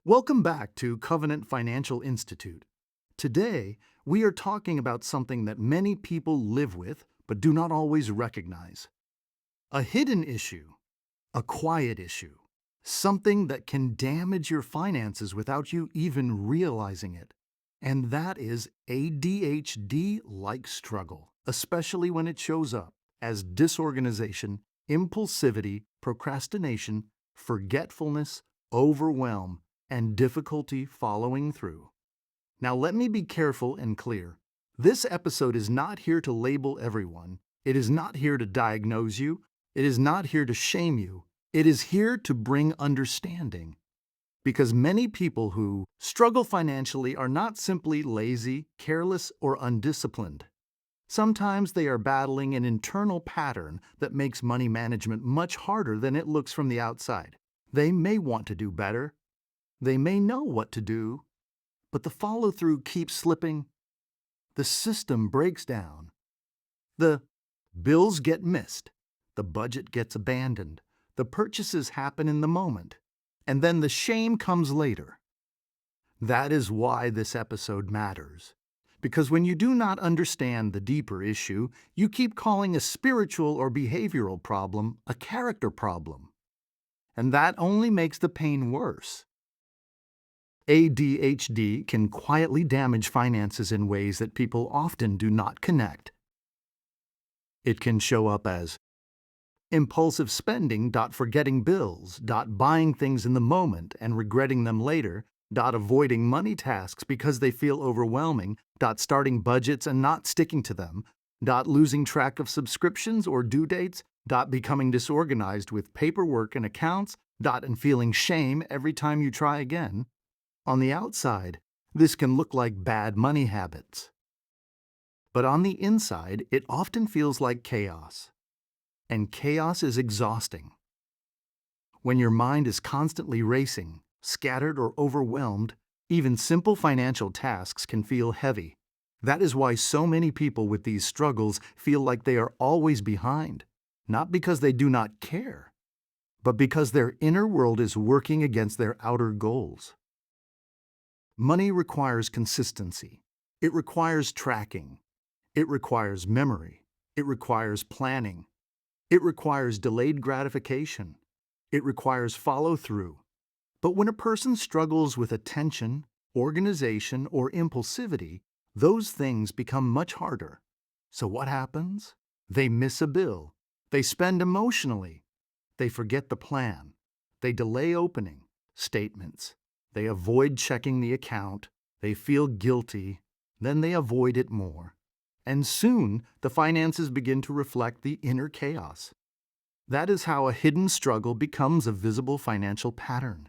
Welcome back to Covenant Financial Institute. Today, we are talking about something that many people live with but do not always recognize. A hidden issue, a quiet issue, something that can damage your finances without you even realizing it. And that is ADHD-like struggle, especially when it shows up as disorganization, impulsivity, procrastination, forgetfulness, overwhelm, and difficulty following through. Now, let me be careful and clear. This episode is not here to label everyone. It is not here to diagnose you. It is not here to shame you. It is here to bring understanding. Because many people who struggle financially are not simply lazy, careless, or undisciplined. Sometimes they are battling an internal pattern that makes money management much harder than it looks from the outside. They may want to do better. They may know what to do, but the follow-through keeps slipping. The system breaks down. The bills get missed. The budget gets abandoned. The purchases happen in the moment. And then the shame comes later. That is why this episode matters. Because when you do not understand the deeper issue, you keep calling a spiritual or behavioral problem a character problem. And that only makes the pain worse. ADHD can quietly damage finances in ways that people often do not connect. It can show up as impulsive spending, forgetting bills, buying things in the moment and regretting them later, avoiding money tasks because they feel overwhelming, starting budgets and not sticking to them, losing track of subscriptions or due dates, becoming disorganized with paperwork and accounts, and feeling shame every time you try again. On the outside, this can look like bad money habits. But on the inside, it often feels like chaos. And chaos is exhausting. When your mind is constantly racing, scattered or overwhelmed, even simple financial tasks can feel heavy. That is why so many people with these struggles feel like they are always behind, not because they do not care, but because their inner world is working against their outer goals. Money requires consistency. It requires tracking. It requires memory. It requires planning. It requires delayed gratification. It requires follow-through. But when a person struggles with attention, organization, or impulsivity, those things become much harder. So what happens? They miss a bill. They spend emotionally. They forget the plan. They delay opening statements. They avoid checking the account. They feel guilty. Then they avoid it more. And soon, the finances begin to reflect the inner chaos. That is how a hidden struggle becomes a visible financial pattern.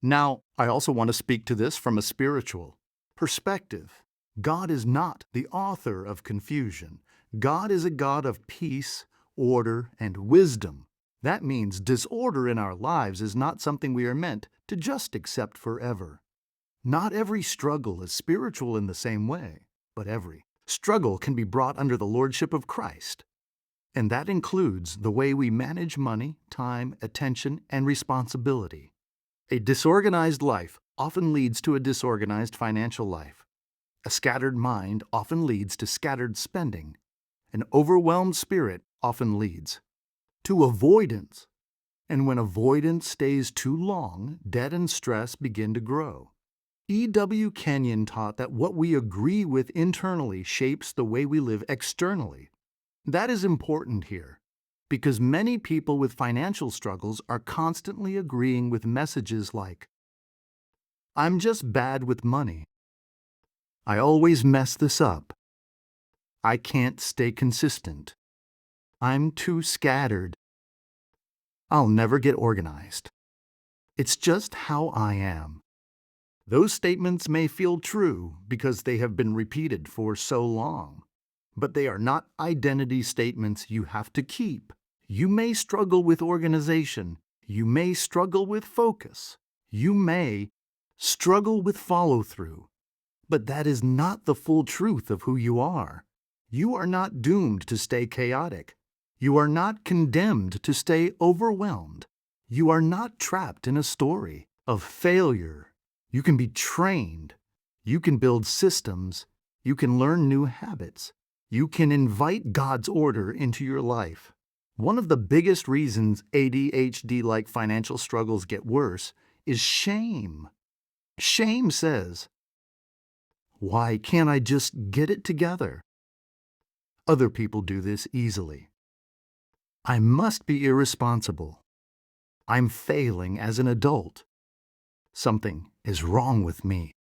Now, I also want to speak to this from a spiritual perspective. God is not the author of confusion. God is a God of peace, order, and wisdom. That means disorder in our lives is not something we are meant to just accept forever. Not every struggle is spiritual in the same way, but every struggle can be brought under the lordship of Christ. And that includes the way we manage money, time, attention, and responsibility. A disorganized life often leads to a disorganized financial life. A scattered mind often leads to scattered spending. An overwhelmed spirit often leads to avoidance. And when avoidance stays too long, debt and stress begin to grow. E.W. Kenyon taught that what we agree with internally shapes the way we live externally. That is important here, because many people with financial struggles are constantly agreeing with messages like, "I'm just bad with money. I always mess this up. I can't stay consistent. I'm too scattered. I'll never get organized. It's just how I am." Those statements may feel true because they have been repeated for so long, but they are not identity statements you have to keep. You may struggle with organization. You may struggle with focus. You may struggle with follow-through. But that is not the full truth of who you are. You are not doomed to stay chaotic. You are not condemned to stay overwhelmed. You are not trapped in a story. of failure. You can be trained. You can build systems. You can learn new habits. You can invite God's order into your life. One of the biggest reasons ADHD-like financial struggles get worse is shame. Shame says, "Why can't I just get it together?" Other people do this easily. "I must be irresponsible. I'm failing as an adult. Something is wrong with me."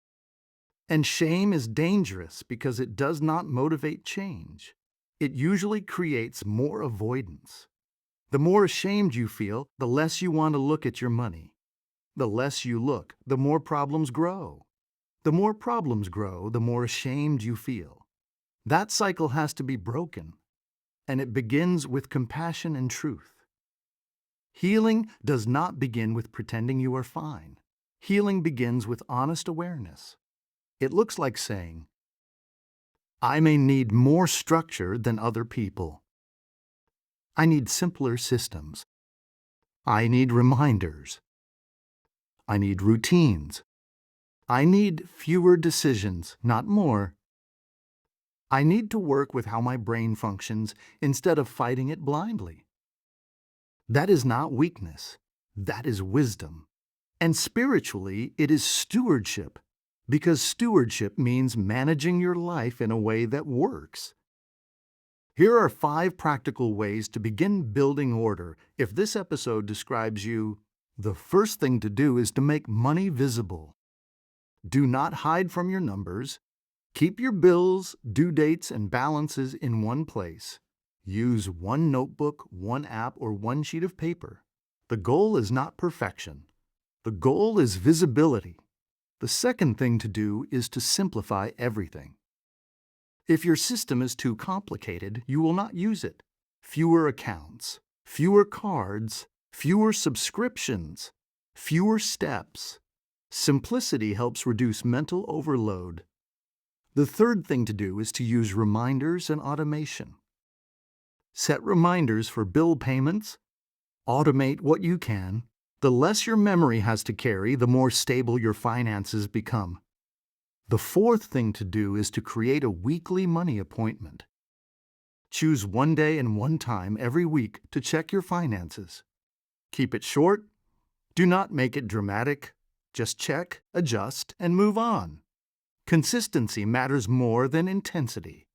And shame is dangerous because it does not motivate change. It usually creates more avoidance. The more ashamed you feel, the less you want to look at your money. The less you look, the more problems grow. The more problems grow, the more ashamed you feel. That cycle has to be broken, and it begins with compassion and truth. Healing does not begin with pretending you are fine. Healing begins with honest awareness. It looks like saying, "I may need more structure than other people. I need simpler systems. I need reminders. I need routines. I need fewer decisions, not more. I need to work with how my brain functions instead of fighting it blindly." That is not weakness. That is wisdom. And spiritually, it is stewardship, because stewardship means managing your life in a way that works. Here are 5 practical ways to begin building order. If this episode describes you, the first thing to do is to make money visible. Do not hide from your numbers. Keep your bills, due dates, and balances in one place. Use one notebook, one app, or one sheet of paper. The goal is not perfection. The goal is visibility. The second thing to do is to simplify everything. If your system is too complicated, you will not use it. Fewer accounts, fewer cards, fewer subscriptions, fewer steps. Simplicity helps reduce mental overload. The third thing to do is to use reminders and automation. Set reminders for bill payments. Automate what you can. The less your memory has to carry, the more stable your finances become. The fourth thing to do is to create a weekly money appointment. Choose one day and one time every week to check your finances. Keep it short. Do not make it dramatic. Just check, adjust, and move on. Consistency matters more than intensity.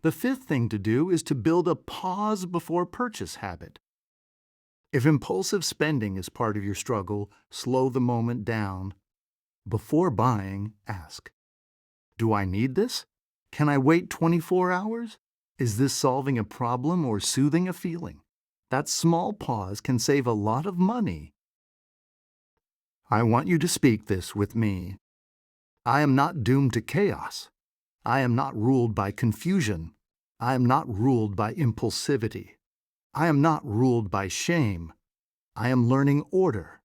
The fifth thing to do is to build a pause before purchase habit. If impulsive spending is part of your struggle, slow the moment down. Before buying, ask, "Do I need this? Can I wait 24 hours? Is this solving a problem or soothing a feeling?" That small pause can save a lot of money. I want you to speak this with me. I am not doomed to chaos. I am not ruled by confusion. I am not ruled by impulsivity. I am not ruled by shame. I am learning order.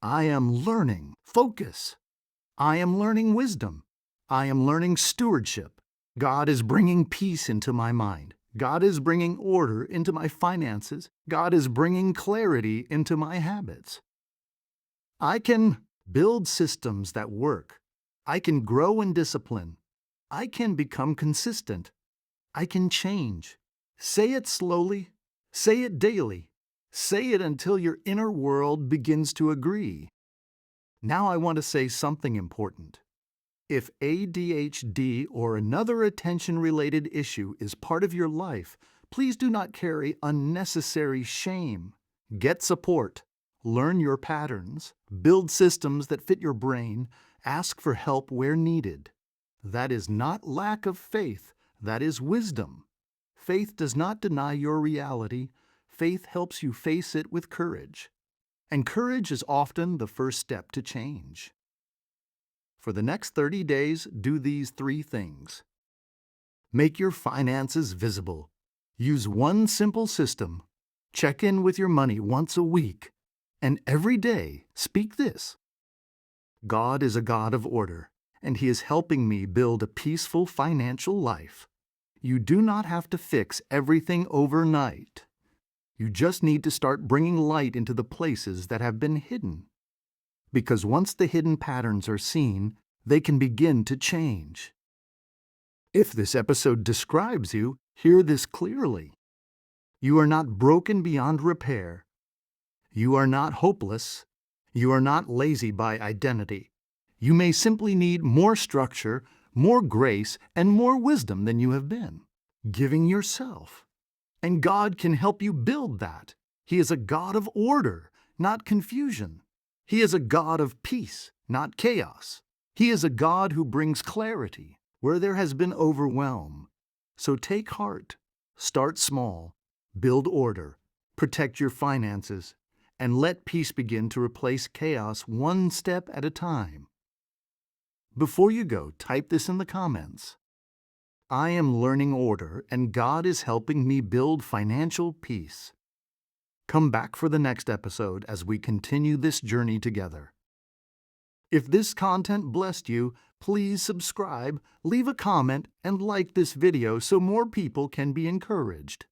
I am learning focus. I am learning wisdom. I am learning stewardship. God is bringing peace into my mind. God is bringing order into my finances. God is bringing clarity into my habits. I can build systems that work. I can grow in discipline. I can become consistent. I can change. Say it slowly. Say it daily. Say it until your inner world begins to agree. Now I want to say something important. If ADHD or another attention-related issue is part of your life, please do not carry unnecessary shame. Get support. Learn your patterns. Build systems that fit your brain. Ask for help where needed. That is not lack of faith. That is wisdom. Faith does not deny your reality. Faith helps you face it with courage. And courage is often the first step to change. For the next 30 days, do these 3 things. Make your finances visible. Use one simple system. Check in with your money once a week. And every day, speak this: God is a God of order, and He is helping me build a peaceful financial life. You do not have to fix everything overnight. You just need to start bringing light into the places that have been hidden. because once the hidden patterns are seen, they can begin to change. If this episode describes you, hear this clearly. You are not broken beyond repair. You are not hopeless. You are not lazy by identity. You may simply need more structure, more grace, and more wisdom than you have been giving yourself. And God can help you build that. He is a God of order, not confusion. He is a God of peace, not chaos. He is a God who brings clarity where there has been overwhelm. So take heart, start small, build order, protect your finances, and let peace begin to replace chaos one step at a time. Before you go, type this in the comments. I am learning order, and God is helping me build financial peace. Come back for the next episode as we continue this journey together. If this content blessed you, please subscribe, leave a comment, and like this video so more people can be encouraged.